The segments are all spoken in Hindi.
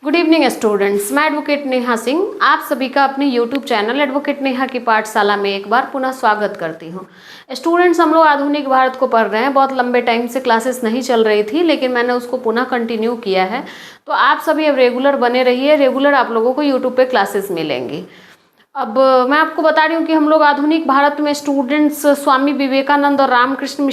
गुड इवनिंग स्टूडेंट्स, मैं एडवोकेट नेहा सिंह आप सभी का अपने यूट्यूब चैनल एडवोकेट नेहा की पाठशाला में एक बार पुनः स्वागत करती हूँ। स्टूडेंट्स, हम लोग आधुनिक भारत को पढ़ रहे हैं। बहुत लंबे टाइम से क्लासेस नहीं चल रही थी, लेकिन मैंने उसको पुनः कंटिन्यू किया है। तो आप सभी अब रेगुलर बने रहिए। रेगुलर आप लोगों को यूट्यूब पे क्लासेस मिलेंगी। अब मैं आपको बता रही हूँ कि हम लोग आधुनिक भारत में स्टूडेंट्स स्वामी विवेकानंद और रामकृष्ण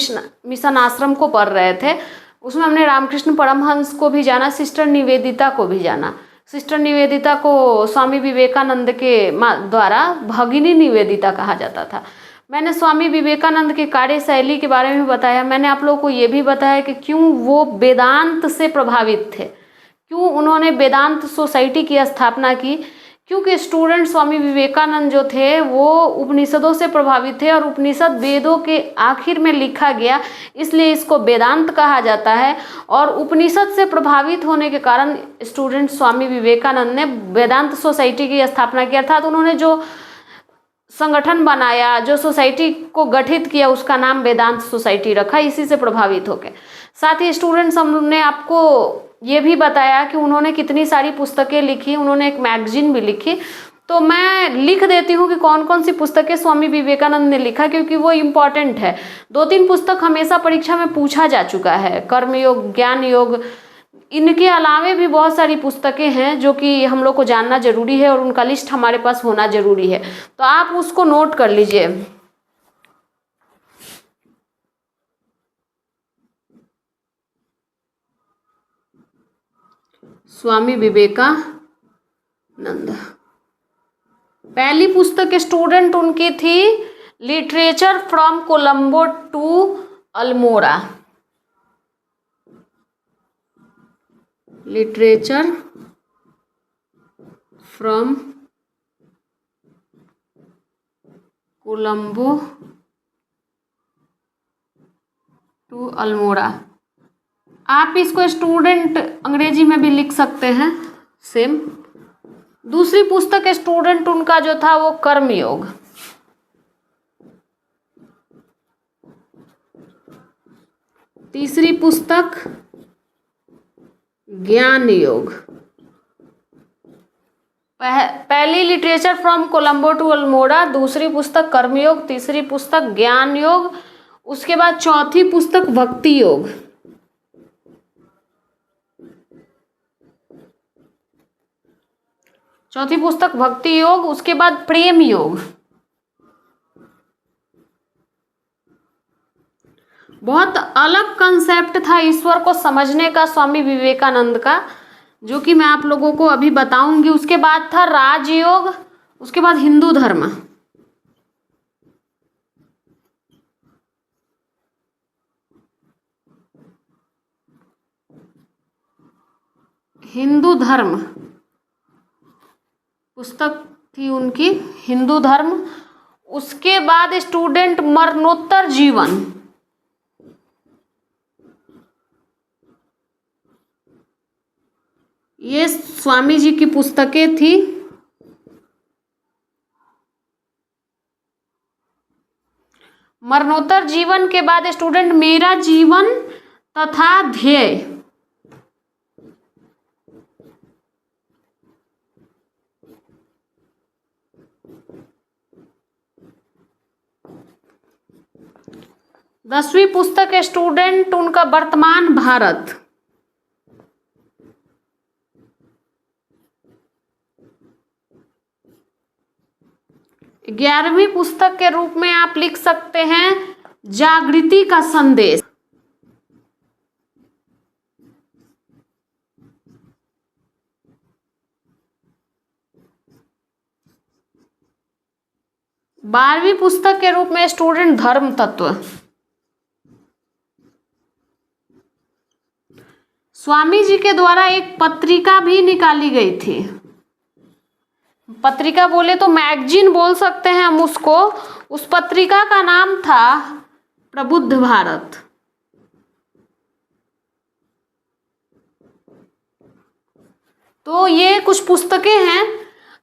मिशन आश्रम को पढ़ रहे थे। उसमें हमने रामकृष्ण परमहंस को भी जाना, सिस्टर निवेदिता को भी जाना। सिस्टर निवेदिता को स्वामी विवेकानंद के द्वारा भगिनी निवेदिता कहा जाता था। मैंने स्वामी विवेकानंद की कार्यशैली के बारे में बताया। मैंने आप लोगों को ये भी बताया कि क्यों वो वेदांत से प्रभावित थे, क्यों उन्होंने वेदांत सोसाइटी की स्थापना की। क्योंकि स्टूडेंट स्वामी विवेकानंद जो थे वो उपनिषदों से प्रभावित थे और उपनिषद वेदों के आखिर में लिखा गया, इसलिए इसको वेदांत कहा जाता है। और उपनिषद से प्रभावित होने के कारण स्टूडेंट स्वामी विवेकानंद ने वेदांत सोसाइटी की स्थापना की। अर्थात उन्होंने जो संगठन बनाया, जो सोसाइटी को गठित किया, उसका नाम वेदांत सोसाइटी रखा, इसी से प्रभावित होकर। साथ ही स्टूडेंट्स, हमने आपको ये भी बताया कि उन्होंने कितनी सारी पुस्तकें लिखी। उन्होंने एक मैगजीन भी लिखी। तो मैं लिख देती हूँ कि कौन कौन सी पुस्तकें स्वामी विवेकानंद ने लिखा, क्योंकि वो इम्पॉर्टेंट है। 2-3 पुस्तक हमेशा परीक्षा में पूछा जा चुका है, कर्मयोग, ज्ञान योग। इनके अलावे भी बहुत सारी पुस्तकें हैं जो कि हम लोग को जानना जरूरी है और उनका लिस्ट हमारे पास होना जरूरी है। तो आप उसको नोट कर लीजिए। स्वामी विवेकानंद, पहली पुस्तक स्टूडेंट उनकी थी literature from Colombo to Almora. Literature from Colombo to Almora. आप इसको स्टूडेंट अंग्रेजी में भी लिख सकते हैं, सेम। दूसरी पुस्तक स्टूडेंट उनका जो था वो कर्मयोग। तीसरी पुस्तक ज्ञान योग। पहली literature from Colombo to Almora, दूसरी पुस्तक कर्मयोग, तीसरी पुस्तक ज्ञान योग, उसके बाद चौथी पुस्तक भक्ति योग। चौथी पुस्तक भक्ति योग, उसके बाद प्रेम योग। बहुत अलग कंसेप्ट था ईश्वर को समझने का स्वामी विवेकानंद का, जो कि मैं आप लोगों को अभी बताऊंगी। उसके बाद था राजयोग, उसके बाद हिंदू धर्म। हिंदू धर्म पुस्तक थी उनकी, हिंदू धर्म। उसके बाद स्टूडेंट मरणोत्तर जीवन। ये स्वामी जी की पुस्तकें थी। मरणोत्तर जीवन के बाद स्टूडेंट मेरा जीवन तथा ध्येय। दसवीं पुस्तक स्टूडेंट उनका वर्तमान भारत। 11वीं पुस्तक के रूप में आप लिख सकते हैं जागृति का संदेश। बारहवीं पुस्तक के रूप में स्टूडेंट धर्म तत्व। स्वामी जी के द्वारा एक पत्रिका भी निकाली गई थी। पत्रिका बोले तो मैगजीन बोल सकते हैं हम उसको। उस पत्रिका का नाम था प्रबुद्ध भारत। तो ये कुछ पुस्तकें हैं।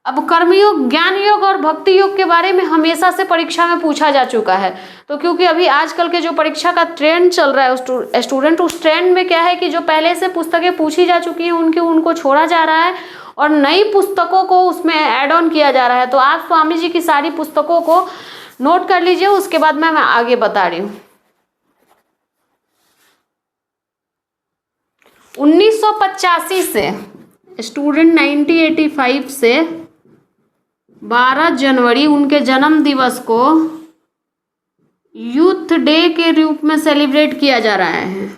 अब कर्मयोग, ज्ञान योग और भक्ति योग के बारे में हमेशा से परीक्षा में पूछा जा चुका है। तो क्योंकि अभी आजकल के जो परीक्षा का ट्रेंड चल रहा है स्टूडेंट, उस ट्रेंड में क्या है कि जो पहले से पुस्तकें पूछी जा चुकी हैं उनको छोड़ा जा रहा है और नई पुस्तकों को उसमें ऐड ऑन किया जा रहा है। तो आप स्वामी जी की सारी पुस्तकों को नोट कर लीजिए, उसके बाद मैं आगे बता रही हूँ। 1985 से स्टूडेंट 1985 से 12 जनवरी उनके जन्म दिवस को यूथ डे के रूप में सेलिब्रेट किया जा रहा है।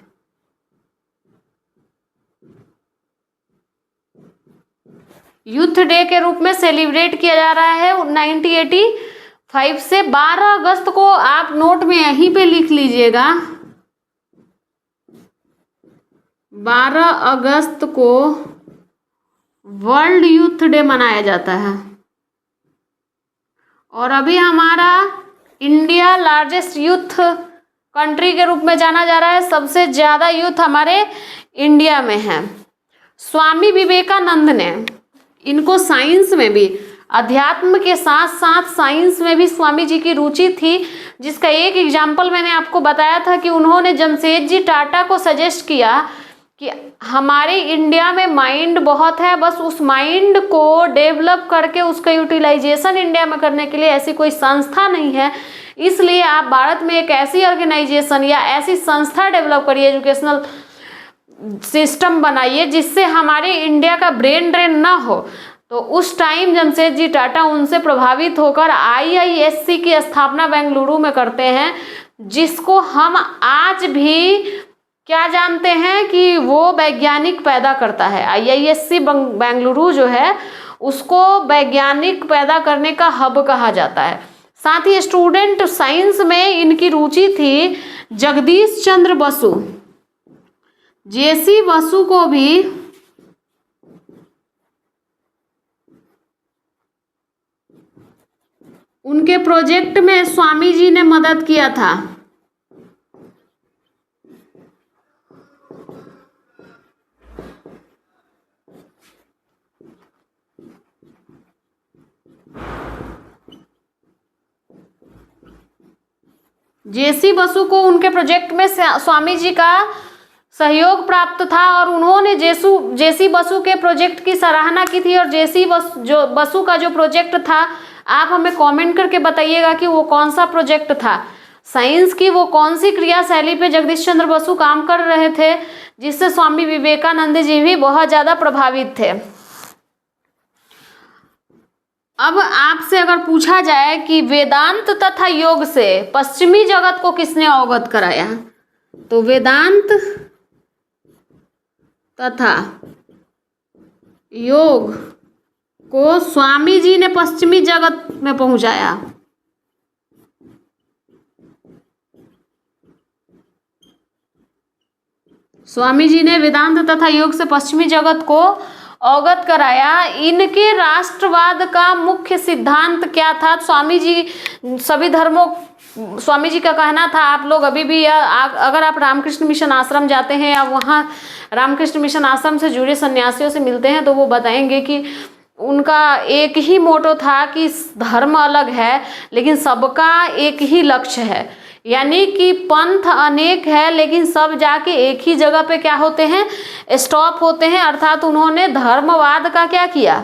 यूथ डे के रूप में सेलिब्रेट किया जा रहा है 1985 से। 12 अगस्त को आप नोट में यहीं पे लिख लीजिएगा, 12 अगस्त को वर्ल्ड यूथ डे मनाया जाता है। और अभी हमारा इंडिया लार्जेस्ट यूथ कंट्री के रूप में जाना जा रहा है, सबसे ज़्यादा यूथ हमारे इंडिया में है। स्वामी विवेकानंद ने, इनको साइंस में भी, अध्यात्म के साथ साथ साइंस में भी स्वामी जी की रुचि थी, जिसका एक एग्जाम्पल मैंने आपको बताया था कि उन्होंने जमशेदजी टाटा को सजेस्ट किया कि हमारे इंडिया में माइंड बहुत है, बस उस माइंड को डेवलप करके उसका यूटिलाइजेशन इंडिया में करने के लिए ऐसी कोई संस्था नहीं है, इसलिए आप भारत में एक ऐसी ऑर्गेनाइजेशन या ऐसी संस्था डेवलप करिए, एजुकेशनल सिस्टम बनाइए जिससे हमारे इंडिया का ब्रेन ड्रेन ना हो। तो उस टाइम जमशेदजी टाटा उनसे प्रभावित होकर IISc की स्थापना बेंगलुरु में करते हैं, जिसको हम आज भी क्या जानते हैं कि वो वैज्ञानिक पैदा करता है। IISc बेंगलुरु जो है उसको वैज्ञानिक पैदा करने का हब कहा जाता है। साथ ही स्टूडेंट साइंस में इनकी रुचि थी। जगदीश चंद्र बसु, JC बसु को भी उनके प्रोजेक्ट में स्वामी जी ने मदद किया था। JC बसु को उनके प्रोजेक्ट में स्वामी जी का सहयोग प्राप्त था और उन्होंने JC बसु के प्रोजेक्ट की सराहना की थी। और JC बसु का जो प्रोजेक्ट था, आप हमें कमेंट करके बताइएगा कि वो कौन सा प्रोजेक्ट था। साइंस की वो कौन सी क्रियाशैली पे जगदीश चंद्र बसु काम कर रहे थे जिससे स्वामी विवेकानंद जी भी बहुत ज़्यादा प्रभावित थे। अब आपसे अगर पूछा जाए कि वेदांत तथा योग से पश्चिमी जगत को किसने अवगत कराया, तो वेदांत तथा योग को स्वामी जी ने पश्चिमी जगत में पहुंचाया। स्वामी जी ने वेदांत तथा योग से पश्चिमी जगत को अवगत कराया। इनके राष्ट्रवाद का मुख्य सिद्धांत क्या था? स्वामी जी का कहना था, आप लोग अभी भी अगर आप रामकृष्ण मिशन आश्रम जाते हैं या वहाँ रामकृष्ण मिशन आश्रम से जुड़े सन्यासियों से मिलते हैं तो वो बताएंगे कि उनका एक ही मोटो था कि धर्म अलग है लेकिन सबका एक ही लक्ष्य है, यानी कि पंथ अनेक है लेकिन सब जाके एक ही जगह पे क्या होते हैं, स्टॉप होते हैं। अर्थात उन्होंने धर्मवाद का क्या किया,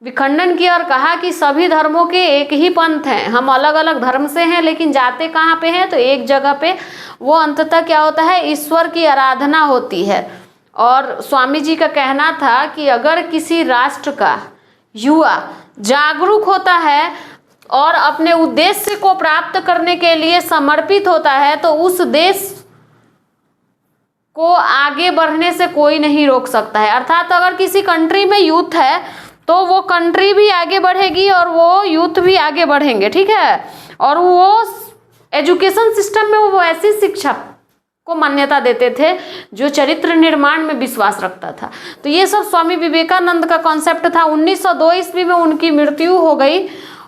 विखंडन किया और कहा कि सभी धर्मों के एक ही पंथ हैं, हम अलग अलग धर्म से हैं लेकिन जाते कहाँ पे हैं, तो एक जगह पे वो अंततः क्या होता है, ईश्वर की आराधना होती है। और स्वामी जी का कहना था कि अगर किसी राष्ट्र का युवा जागरूक होता है और अपने उद्देश्य को प्राप्त करने के लिए समर्पित होता है तो उस देश को आगे बढ़ने से कोई नहीं रोक सकता है। अर्थात अगर किसी कंट्री में यूथ है तो वो कंट्री भी आगे बढ़ेगी और वो यूथ भी आगे बढ़ेंगे, ठीक है। और वो एजुकेशन सिस्टम में वो ऐसी शिक्षा को मान्यता देते थे जो चरित्र निर्माण में विश्वास रखता था। तो ये सब स्वामी विवेकानंद का कॉन्सेप्ट था। 1902 ईस्वी में उनकी मृत्यु हो गई।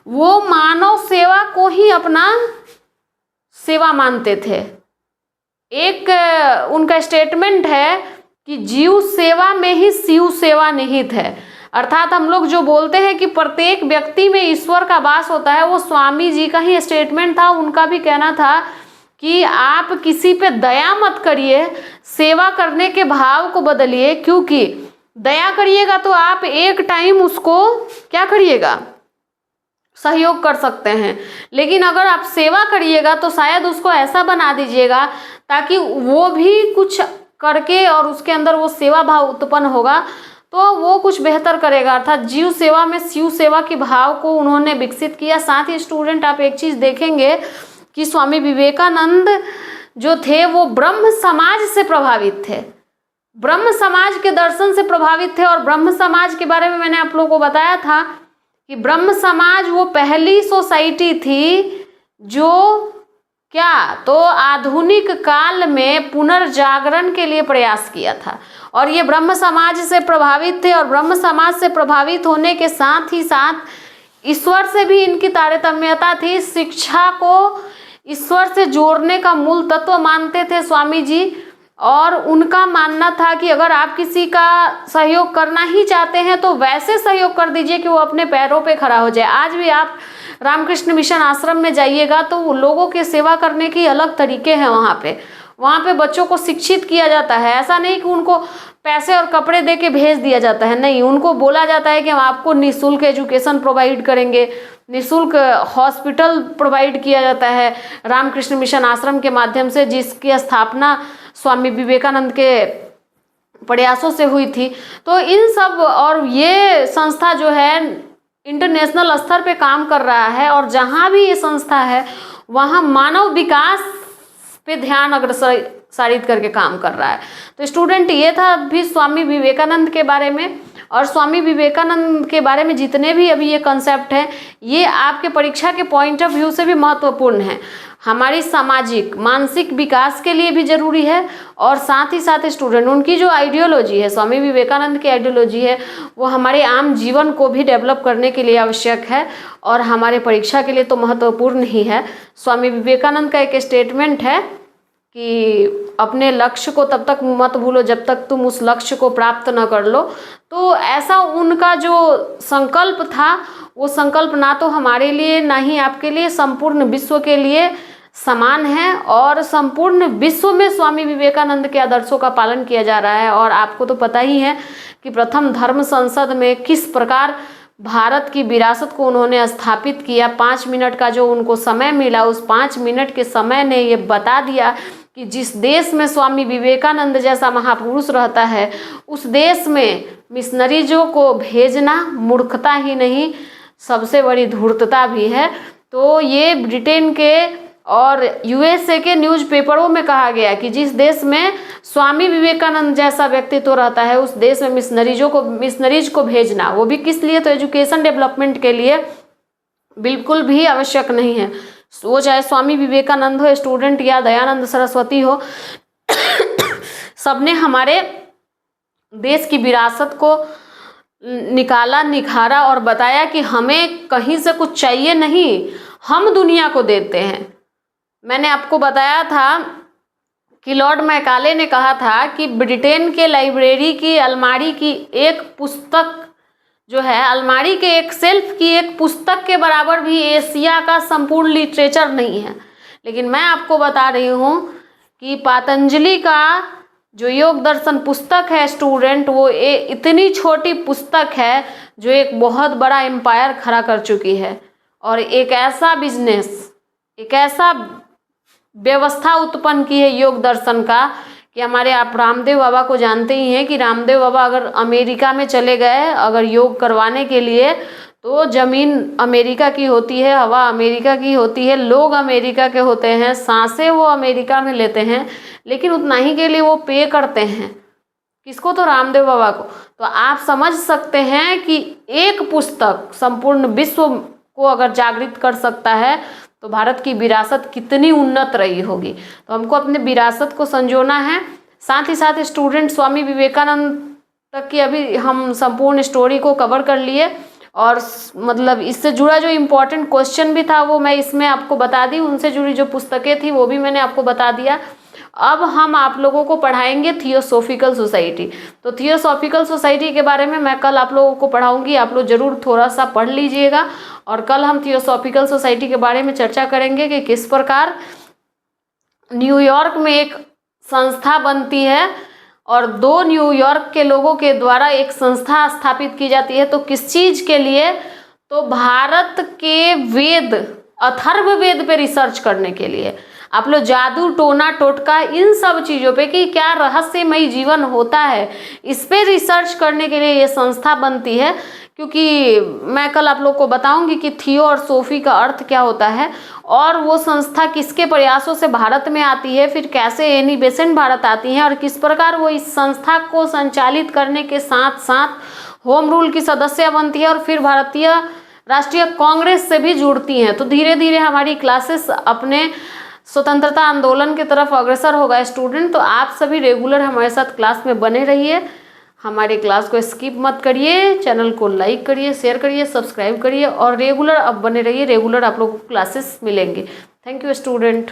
वो मानव सेवा को ही अपना सेवा मानते थे। एक उनका स्टेटमेंट है कि जीव सेवा में ही शिव सेवा निहित है। अर्थात हम लोग जो बोलते हैं कि प्रत्येक व्यक्ति में ईश्वर का वास होता है, वो स्वामी जी का ही स्टेटमेंट था। उनका भी कहना था कि आप किसी पे दया मत करिए, सेवा करने के भाव को बदलिए, क्योंकि दया करिएगा तो आप एक टाइम उसको क्या करिएगा, सहयोग कर सकते हैं, लेकिन अगर आप सेवा करिएगा तो शायद उसको ऐसा बना दीजिएगा ताकि वो भी कुछ करके और उसके अंदर वो सेवा भाव उत्पन्न होगा तो वो कुछ बेहतर करेगा। अर्थात जीव सेवा में शिव सेवा के भाव को उन्होंने विकसित किया। साथ ही स्टूडेंट आप एक चीज़ देखेंगे कि स्वामी विवेकानंद जो थे वो ब्रह्म समाज से प्रभावित थे, ब्रह्म समाज के दर्शन से प्रभावित थे। और ब्रह्म समाज के बारे में मैंने आप लोगों को बताया था कि ब्रह्म समाज वो पहली सोसाइटी थी जो क्या, तो आधुनिक काल में पुनर्जागरण के लिए प्रयास किया था। और ये ब्रह्म समाज से प्रभावित थे और ब्रह्म समाज से प्रभावित होने के साथ ही साथ ईश्वर से भी इनकी तारतम्यता थी। शिक्षा को ईश्वर से जोड़ने का मूल तत्व मानते थे स्वामी जी, और उनका मानना था कि अगर आप किसी का सहयोग करना ही चाहते हैं तो वैसे सहयोग कर दीजिए कि वो अपने पैरों पे खड़ा हो जाए। आज भी आप रामकृष्ण मिशन आश्रम में जाइएगा तो लोगों की सेवा करने की अलग तरीके हैं। वहाँ पे बच्चों को शिक्षित किया जाता है। ऐसा नहीं कि उनको पैसे और कपड़े दे के भेज दिया जाता है, नहीं, उनको बोला जाता है कि हम आपको निःशुल्क एजुकेशन प्रोवाइड करेंगे, निःशुल्क हॉस्पिटल प्रोवाइड किया जाता है रामकृष्ण मिशन आश्रम के माध्यम से, जिसकी स्थापना स्वामी विवेकानंद के प्रयासों से हुई थी। तो इन सब, और ये संस्था जो है इंटरनेशनल स्तर पे काम कर रहा है, और जहाँ भी ये संस्था है वहाँ मानव विकास पे ध्यान अग्रसरित करके काम कर रहा है। तो स्टूडेंट ये था भी स्वामी विवेकानंद के बारे में। और स्वामी विवेकानंद के बारे में जितने भी अभी ये कंसेप्ट हैं ये आपके परीक्षा के पॉइंट ऑफ व्यू से भी महत्वपूर्ण है, हमारी सामाजिक मानसिक विकास के लिए भी जरूरी है। और साथ ही साथ स्टूडेंट उनकी जो आइडियोलॉजी है, स्वामी विवेकानंद की आइडियोलॉजी है, वो हमारे आम जीवन को भी डेवलप करने के लिए आवश्यक है और हमारे परीक्षा के लिए तो महत्वपूर्ण ही है। स्वामी विवेकानंद का एक स्टेटमेंट है कि अपने लक्ष्य को तब तक मत भूलो जब तक तुम उस लक्ष्य को प्राप्त न कर लो। तो ऐसा उनका जो संकल्प था, वो संकल्प ना तो हमारे लिए ना ही आपके लिए, संपूर्ण विश्व के लिए समान है। और संपूर्ण विश्व में स्वामी विवेकानंद के आदर्शों का पालन किया जा रहा है। और आपको तो पता ही है कि प्रथम धर्म संसद में किस प्रकार भारत की विरासत को उन्होंने स्थापित किया। 5 मिनट का जो उनको समय मिला, उस 5 मिनट के समय ने ये बता दिया कि जिस देश में स्वामी विवेकानंद जैसा महापुरुष रहता है उस देश में मिशनरीजों को भेजना मूर्खता ही नहीं, सबसे बड़ी धूर्तता भी है। तो ये ब्रिटेन के और यूएसए के न्यूज़पेपरों में कहा गया कि जिस देश में स्वामी विवेकानंद जैसा व्यक्तित्व रहता है उस देश में मिशनरीज को भेजना, वो भी किस लिए, तो एजुकेशन डेवलपमेंट के लिए, बिल्कुल भी आवश्यक नहीं है। वो चाहे स्वामी विवेकानंद हो, स्टूडेंट, या दयानंद सरस्वती हो, सबने हमारे देश की विरासत को निकाला, निखारा और बताया कि हमें कहीं से कुछ चाहिए नहीं, हम दुनिया को देते हैं। मैंने आपको बताया था कि लॉर्ड मैकाले ने कहा था कि ब्रिटेन के लाइब्रेरी की अलमारी की एक पुस्तक जो है, अलमारी के एक सेल्फ की एक पुस्तक के बराबर भी एशिया का संपूर्ण लिटरेचर नहीं है। लेकिन मैं आपको बता रही हूँ कि पतंजलि का जो योग दर्शन पुस्तक है स्टूडेंट, वो इतनी छोटी पुस्तक है जो एक बहुत बड़ा एम्पायर खड़ा कर चुकी है और एक ऐसा बिजनेस, एक ऐसा व्यवस्था उत्पन्न की है योग दर्शन का कि हमारे आप रामदेव बाबा को जानते ही हैं कि रामदेव बाबा अगर अमेरिका में चले गए अगर योग करवाने के लिए, तो ज़मीन अमेरिका की होती है, हवा अमेरिका की होती है, लोग अमेरिका के होते हैं, सांसें वो अमेरिका में लेते हैं, लेकिन उतना ही के लिए वो पे करते हैं। किसको? तो रामदेव बाबा को। तो आप समझ सकते हैं कि एक पुस्तक संपूर्ण विश्व को अगर जागृत कर सकता है तो भारत की विरासत कितनी उन्नत रही होगी। तो हमको अपने विरासत को संजोना है। साथ ही साथ स्टूडेंट स्वामी विवेकानंद तक की अभी हम संपूर्ण स्टोरी को कवर कर लिए और मतलब इससे जुड़ा जो इम्पोर्टेंट क्वेश्चन भी था वो मैं इसमें आपको बता दी, उनसे जुड़ी जो पुस्तकें थी वो भी मैंने आपको बता दिया। अब हम आप लोगों को पढ़ाएंगे थियोसॉफिकल सोसाइटी। तो थियोसॉफिकल सोसाइटी के बारे में मैं कल आप लोगों को पढ़ाऊंगी, आप लोग जरूर थोड़ा सा पढ़ लीजिएगा। और कल हम थियोसॉफिकल सोसाइटी के बारे में चर्चा करेंगे कि किस प्रकार न्यूयॉर्क में एक संस्था बनती है और 2 न्यूयॉर्क के लोगों के द्वारा एक संस्था स्थापित की जाती है। तो किस चीज़ के लिए? तो भारत के वेद, अथर्ववेद पे रिसर्च करने के लिए। आप लोग जादू टोना टोटका इन सब चीज़ों पे कि क्या रहस्यमयी जीवन होता है, इस पे रिसर्च करने के लिए ये संस्था बनती है। क्योंकि मैं कल आप लोग को बताऊंगी कि थियो और सोफी का अर्थ क्या होता है और वो संस्था किसके प्रयासों से भारत में आती है, फिर कैसे एनी बेसेंट भारत आती हैं और किस प्रकार वो इस संस्था को संचालित करने के साथ साथ होम रूल की सदस्य बनती है और फिर भारतीय राष्ट्रीय कांग्रेस से भी जुड़ती हैं। तो धीरे धीरे हमारी क्लासेस अपने स्वतंत्रता आंदोलन की तरफ अग्रसर होगा स्टूडेंट। तो आप सभी रेगुलर हमारे साथ क्लास में बने रहिए, हमारे क्लास को स्किप मत करिए, चैनल को लाइक करिए, शेयर करिए, सब्सक्राइब करिए और रेगुलर अब बने रहिए। रेगुलर आप लोगों को क्लासेस मिलेंगे। Thank you student.